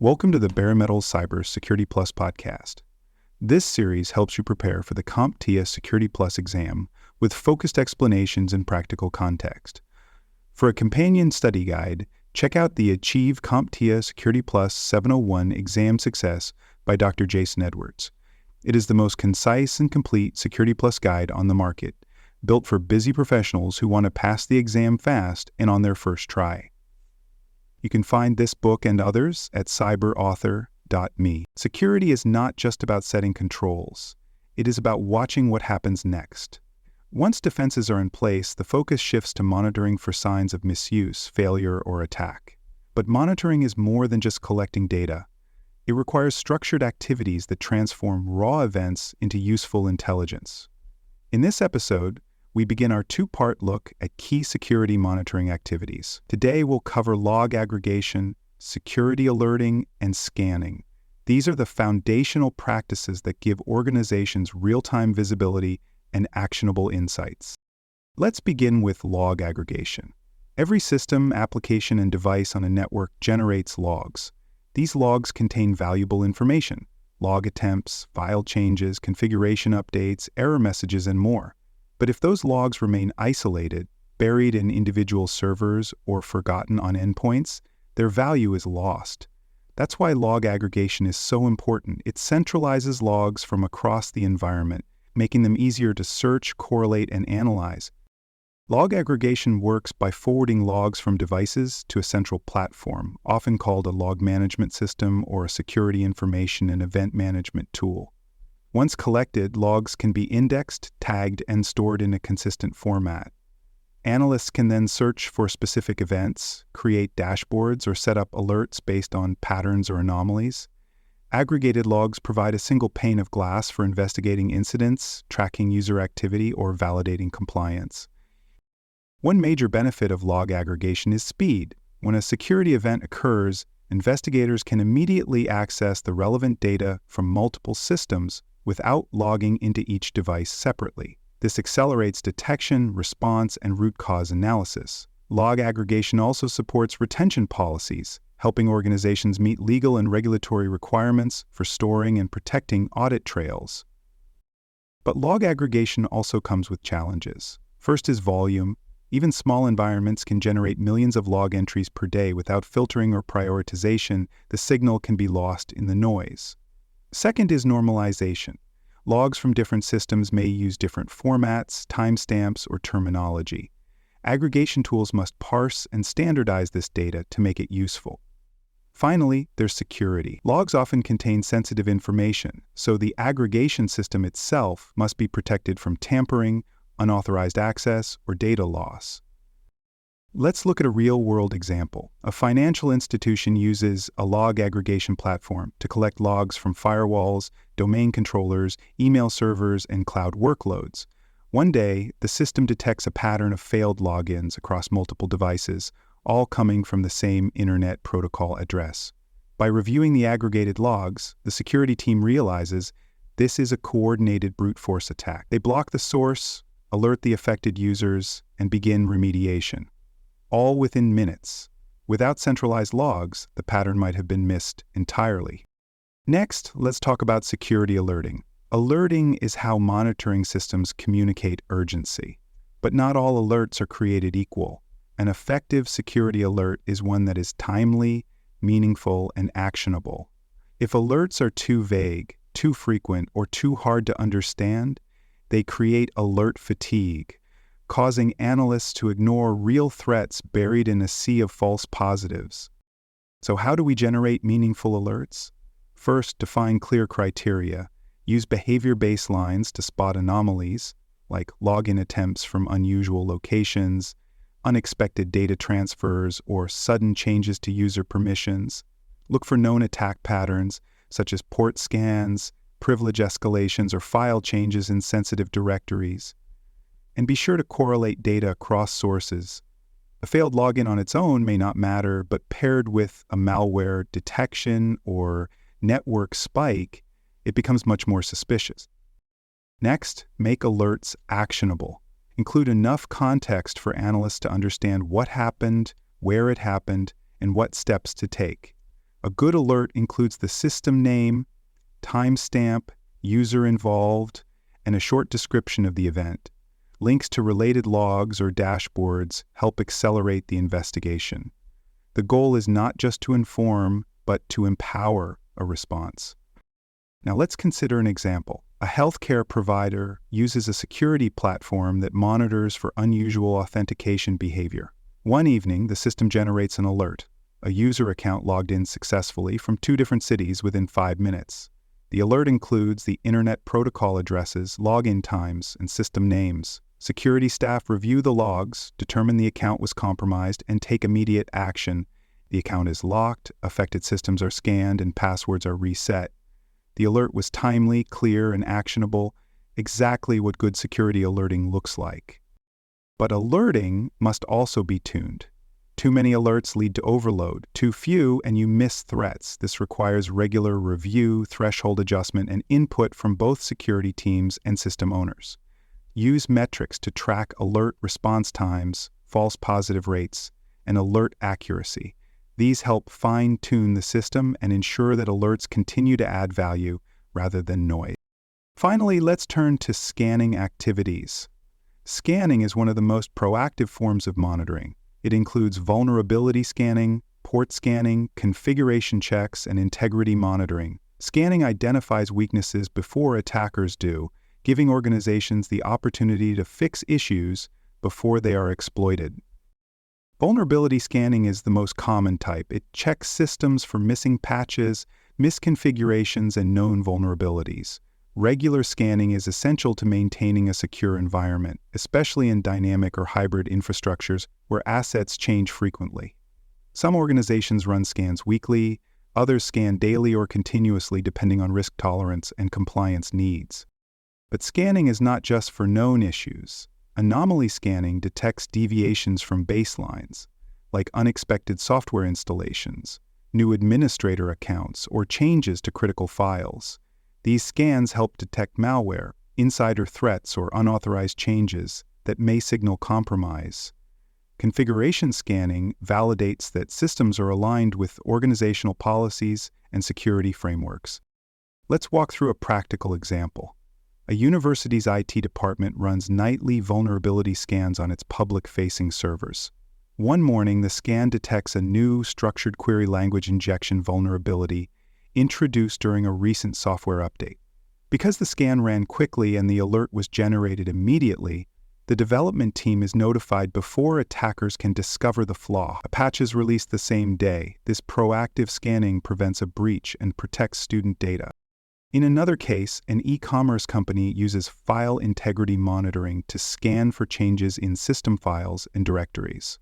Welcome to the Bare Metal Cyber Security Plus podcast. This series helps you prepare for the CompTIA Security Plus exam with focused explanations and practical context. For a companion study guide, check out the Achieve CompTIA Security Plus 701 Exam Success by Dr. Jason Edwards. It is the most concise and complete Security Plus guide on the market, built for busy professionals who want to pass the exam fast and on their first try. You can find this book and others at cyberauthor.me. Security is not just about setting controls. It is about watching what happens next. Once defenses are in place, the focus shifts to monitoring for signs of misuse, failure, or attack. But monitoring is more than just collecting data. It requires structured activities that transform raw events into useful intelligence. In this episode, we begin our two-part look at key security monitoring activities. Today, we'll cover log aggregation, security alerting, and scanning. These are the foundational practices that give organizations real-time visibility and actionable insights. Let's begin with log aggregation. Every system, application, and device on a network generates logs. These logs contain valuable information: log attempts, file changes, configuration updates, error messages, and more. But if those logs remain isolated, buried in individual servers, or forgotten on endpoints, their value is lost. That's why log aggregation is so important. It centralizes logs from across the environment, making them easier to search, correlate, and analyze. Log aggregation works by forwarding logs from devices to a central platform, often called a log management system or a security information and event management tool. Once collected, logs can be indexed, tagged, and stored in a consistent format. Analysts can then search for specific events, create dashboards, or set up alerts based on patterns or anomalies. Aggregated logs provide a single pane of glass for investigating incidents, tracking user activity, or validating compliance. One major benefit of log aggregation is speed. When a security event occurs, investigators can immediately access the relevant data from multiple systems without logging into each device separately. This accelerates detection, response, and root cause analysis. Log aggregation also supports retention policies, helping organizations meet legal and regulatory requirements for storing and protecting audit trails. But log aggregation also comes with challenges. First is volume. Even small environments can generate millions of log entries per day. Without filtering or prioritization, the signal can be lost in the noise. Second is normalization. Logs from different systems may use different formats, timestamps, or terminology. Aggregation tools must parse and standardize this data to make it useful. Finally, there's security. Logs often contain sensitive information, so the aggregation system itself must be protected from tampering, unauthorized access, or data loss. Let's look at a real-world example. A financial institution uses a log aggregation platform to collect logs from firewalls, domain controllers, email servers, and cloud workloads. One day, the system detects a pattern of failed logins across multiple devices, all coming from the same Internet Protocol address. By reviewing the aggregated logs, the security team realizes this is a coordinated brute force attack. They block the source, alert the affected users, and begin remediation. All within minutes. Without centralized logs, the pattern might have been missed entirely. Next, let's talk about security alerting. Alerting is how monitoring systems communicate urgency. But not all alerts are created equal. An effective security alert is one that is timely, meaningful, and actionable. If alerts are too vague, too frequent, or too hard to understand, they create alert fatigue, causing analysts to ignore real threats buried in a sea of false positives. So how do we generate meaningful alerts? First, define clear criteria. Use behavior baselines to spot anomalies, like login attempts from unusual locations, unexpected data transfers, or sudden changes to user permissions. Look for known attack patterns, such as port scans, privilege escalations, or file changes in sensitive directories. And be sure to correlate data across sources. A failed login on its own may not matter, but paired with a malware detection or network spike, it becomes much more suspicious. Next, make alerts actionable. Include enough context for analysts to understand what happened, where it happened, and what steps to take. A good alert includes the system name, timestamp, user involved, and a short description of the event. Links to related logs or dashboards help accelerate the investigation. The goal is not just to inform, but to empower a response. Now let's consider an example. A healthcare provider uses a security platform that monitors for unusual authentication behavior. One evening, the system generates an alert. A user account logged in successfully from 2 different cities within 5 minutes. The alert includes the internet protocol addresses, login times, and system names. Security staff review the logs, determine the account was compromised, and take immediate action. The account is locked, affected systems are scanned, and passwords are reset. The alert was timely, clear, and actionable, exactly what good security alerting looks like. But alerting must also be tuned. Too many alerts lead to overload. Too few, and you miss threats. This requires regular review, threshold adjustment, and input from both security teams and system owners. Use metrics to track alert response times, false positive rates, and alert accuracy. These help fine-tune the system and ensure that alerts continue to add value rather than noise. Finally, let's turn to scanning activities. Scanning is one of the most proactive forms of monitoring. It includes vulnerability scanning, port scanning, configuration checks, and integrity monitoring. Scanning identifies weaknesses before attackers do, giving organizations the opportunity to fix issues before they are exploited. Vulnerability scanning is the most common type. It checks systems for missing patches, misconfigurations, and known vulnerabilities. Regular scanning is essential to maintaining a secure environment, especially in dynamic or hybrid infrastructures where assets change frequently. Some organizations run scans weekly, others scan daily or continuously depending on risk tolerance and compliance needs. But scanning is not just for known issues. Anomaly scanning detects deviations from baselines, like unexpected software installations, new administrator accounts, or changes to critical files. These scans help detect malware, insider threats, or unauthorized changes that may signal compromise. Configuration scanning validates that systems are aligned with organizational policies and security frameworks. Let's walk through a practical example. A university's IT department runs nightly vulnerability scans on its public-facing servers. One morning, the scan detects a new structured query language injection vulnerability introduced during a recent software update. Because the scan ran quickly and the alert was generated immediately, the development team is notified before attackers can discover the flaw. A patch is released the same day. This proactive scanning prevents a breach and protects student data. In another case, an e-commerce company uses file integrity monitoring to scan for changes in system files and directories.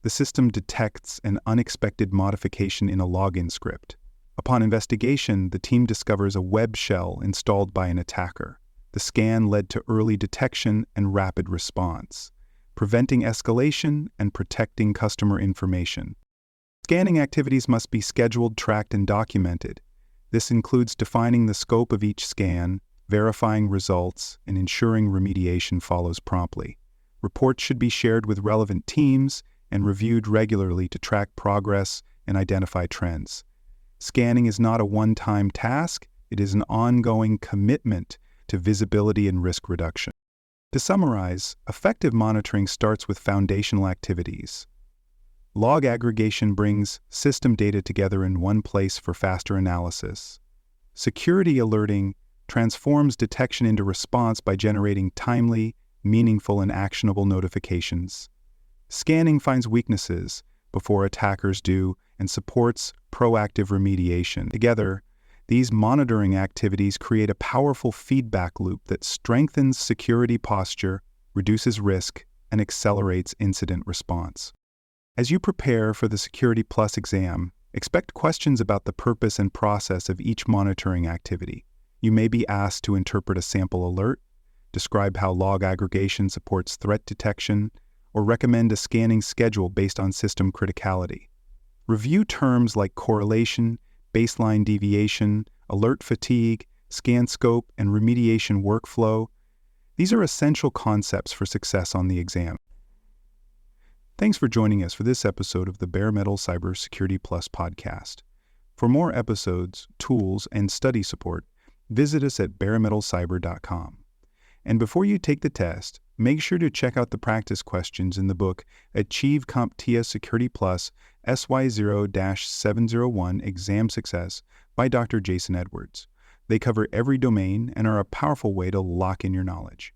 The system detects an unexpected modification in a login script. Upon investigation, the team discovers a web shell installed by an attacker. The scan led to early detection and rapid response, preventing escalation and protecting customer information. Scanning activities must be scheduled, tracked, and documented. This includes defining the scope of each scan, verifying results, and ensuring remediation follows promptly. Reports should be shared with relevant teams and reviewed regularly to track progress and identify trends. Scanning is not a one-time task, it is an ongoing commitment to visibility and risk reduction. To summarize, effective monitoring starts with foundational activities. Log aggregation brings system data together in one place for faster analysis. Security alerting transforms detection into response by generating timely, meaningful, and actionable notifications. Scanning finds weaknesses before attackers do and supports proactive remediation. Together, these monitoring activities create a powerful feedback loop that strengthens security posture, reduces risk, and accelerates incident response. As you prepare for the Security Plus exam, expect questions about the purpose and process of each monitoring activity. You may be asked to interpret a sample alert, describe how log aggregation supports threat detection, or recommend a scanning schedule based on system criticality. Review terms like correlation, baseline deviation, alert fatigue, scan scope, and remediation workflow. These are essential concepts for success on the exam. Thanks for joining us for this episode of the Bare Metal Cybersecurity Plus podcast. For more episodes, tools, and study support, visit us at baremetalcyber.com. And before you take the test, make sure to check out the practice questions in the book Achieve CompTIA Security Plus SY0-701 Exam Success by Dr. Jason Edwards. They cover every domain and are a powerful way to lock in your knowledge.